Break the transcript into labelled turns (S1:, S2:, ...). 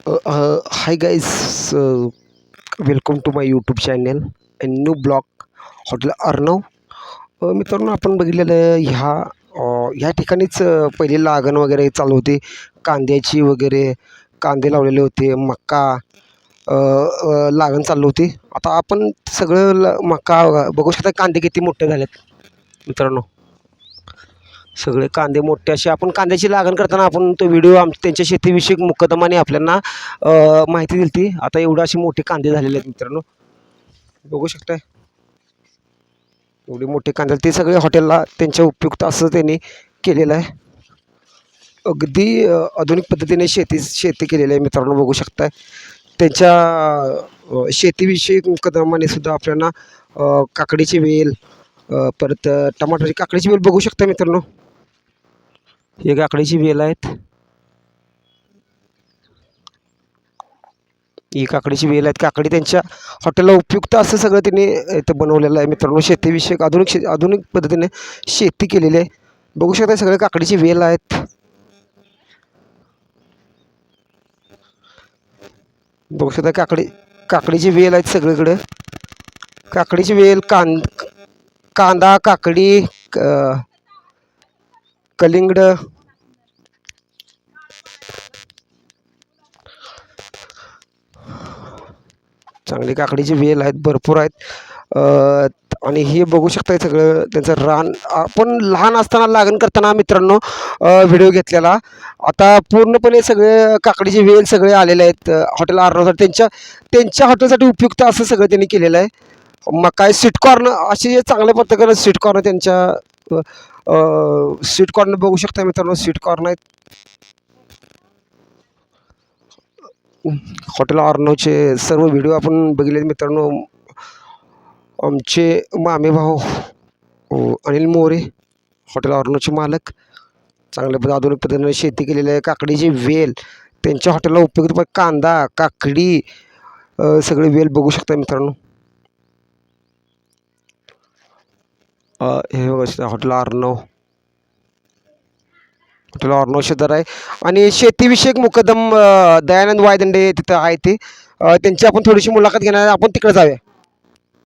S1: Hi guys, welcome to my YouTube channel and new blog hotel Arnav. मित्रांनो, आपण बघितलेलं ह्या ठिकाणीच पहिली लागण वगैरे चालू होती कांद्याची वगैरे. कांदे लावलेले होते, मका लागण चालू होती. आता आपण सगळं मका बघू शकता. कांदे किती मोठे झालेत मित्रांनो. सगळे कांदे मोठे असे. आपण कांद्याची लागण करताना आपण तो व्हिडिओ त्यांच्या शेतीविषयक मुकदमाने आपल्याला माहिती दिली ती. आता एवढे असे मोठे कांदे झालेले आहेत मित्रांनो, बघू शकताय. एवढे मोठे कांदे ते सगळे हॉटेलला त्यांच्या उपयुक्त असं त्यांनी केलेलं आहे. अगदी आधुनिक पद्धतीने शेती केलेली आहे मित्रांनो, बघू शकताय. त्यांच्या शेतीविषयक मुकदमाने सुद्धा आपल्याला काकडीची वेल, परत टमाटरची काकडीची वेल बघू शकता मित्रांनो. हे काकडीची वेल आहेत. ही काकडीची वेल आहेत. काकडी त्यांच्या हॉटेलला उपयुक्त असं सगळं त्यांनी इथं बनवलेलं आहे मित्रांनो. शेतीविषयक आधुनिक पद्धतीने शेती केलेली आहे. बघू शकता सगळे काकडीची वेल आहेत. बघू शकता काकडीची वेल आहेत सगळीकडे. काकडीची वेल, कांदा, काकडी, कलिंगड, चांगली काकडीची वेल आहेत, भरपूर आहेत. आणि हे बघू शकताय सगळं त्यांचं रान. आपण लहान असताना लागण करताना मित्रांनो व्हिडिओ घेतलेला. आता पूर्णपणे सगळे काकडीचे वेल सगळे आलेले आहेत हॉटेल अर्णवसाठी. त्यांच्या हॉटेलसाठी उपयुक्त असं सगळं त्यांनी केलेलं आहे. मग काय स्वीट कॉर्न असे चांगल्या पद्धतीने स्वीट कॉर्न त्यांच्या स्वीट कॉर्न बघू शकता मित्रांनो. स्वीट कॉर्न आहेत हॉटेल अर्णवचे. सर्व व्हिडिओ आपण बघितले मित्रांनो. आमचे मामे भाऊ अनिल मोरे, हॉटेल अर्णवचे मालक, चांगल्या आधुनिक पद्धतीने शेती केलेली आहे. काकडीची वेल त्यांच्या हॉटेलला उपयुक्त. कांदा, काकडी, सगळे वेल बघू शकता मित्रांनो. हे बघा हॉटेल अर्णव शेजार आहे. आणि शेतीविषयक मुकदम दयानंद वायदंडे तिथं आहे. ते त्यांची आपण थोडीशी मुलाखत घेणार आहे. आपण तिकडे जाऊया.